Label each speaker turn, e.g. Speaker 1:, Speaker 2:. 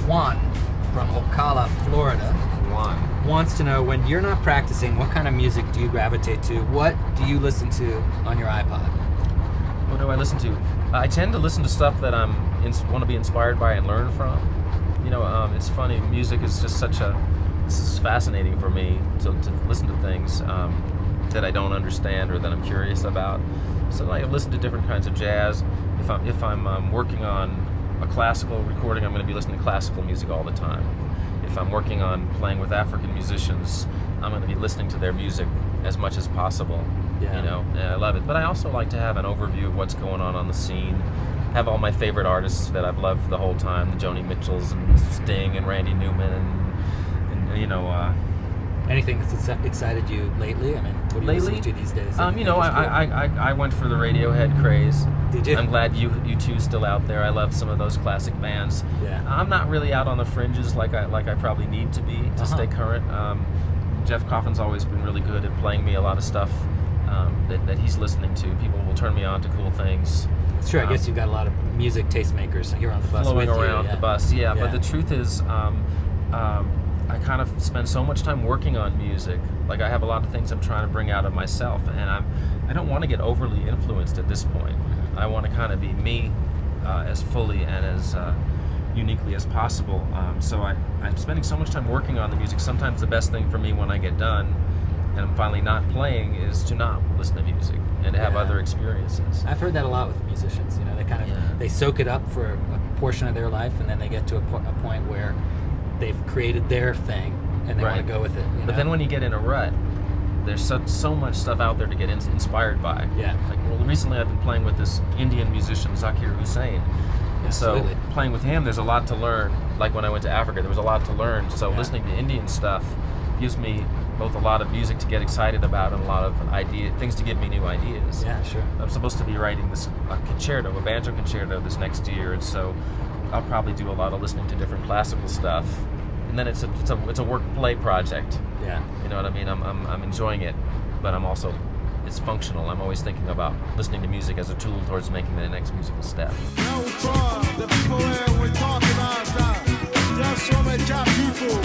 Speaker 1: Juan from Ocala, Florida, wants to know, when you're not practicing, what kind of music do you gravitate to? What do you listen to on your iPod?
Speaker 2: What do I listen to? I tend to listen to stuff that I want to be inspired by and learn from. It's funny, music is just this is fascinating for me to listen to things that I don't understand or that I'm curious about. So I listen to different kinds of jazz. If I'm working on a classical recording, I'm going to be listening to classical music all the time. If I'm working on playing with African musicians, I'm going to be listening to their music as much as possible.
Speaker 1: Yeah.
Speaker 2: And I love it. But I also like to have an overview of what's going on the scene. Have all my favorite artists that I've loved the whole time, the Joni Mitchells and Sting and Randy Newman and
Speaker 1: anything that's excited you lately? I mean, what are you listening to these days?
Speaker 2: I went for the Radiohead craze.
Speaker 1: Did you?
Speaker 2: I'm glad you two still out there. I love some of those classic bands.
Speaker 1: Yeah.
Speaker 2: I'm not really out on the fringes like I probably need to be to stay current. Jeff Coffin's always been really good at playing me a lot of stuff that he's listening to. People will turn me on to cool things.
Speaker 1: It's true. I guess you've got a lot of music tastemakers here on the bus
Speaker 2: flowing
Speaker 1: with you,
Speaker 2: around the bus. Yeah, but the truth is, I kind of spend so much time working on music. Like, I have a lot of things I'm trying to bring out of myself, and I don't want to get overly influenced at this point. I want to kind of be me as fully and as uniquely as possible. So I'm spending so much time working on the music. Sometimes the best thing for me when I get done and I'm finally not playing is to not listen to music and to have other experiences.
Speaker 1: I've heard that a lot with musicians. They kind of they soak it up for a portion of their life, and then they get to a point where they've created their thing and they want to go with it.
Speaker 2: But then when you get in a rut, there's so much stuff out there to get inspired by.
Speaker 1: Yeah.
Speaker 2: Recently I've been playing with this Indian musician, Zakir Hussain. And so playing with him, there's a lot to learn. Like when I went to Africa, there was a lot to learn. So listening to Indian stuff gives me both a lot of music to get excited about and a lot of things to give me new ideas.
Speaker 1: Yeah, sure.
Speaker 2: I'm supposed to be writing a banjo concerto this next year, and so I'll probably do a lot of listening to different classical stuff. And then it's a work play project.
Speaker 1: Yeah.
Speaker 2: You know what I mean? I'm enjoying it, but it's functional. I'm always thinking about listening to music as a tool towards making the next musical step.
Speaker 3: The people we're talking about, just so many people.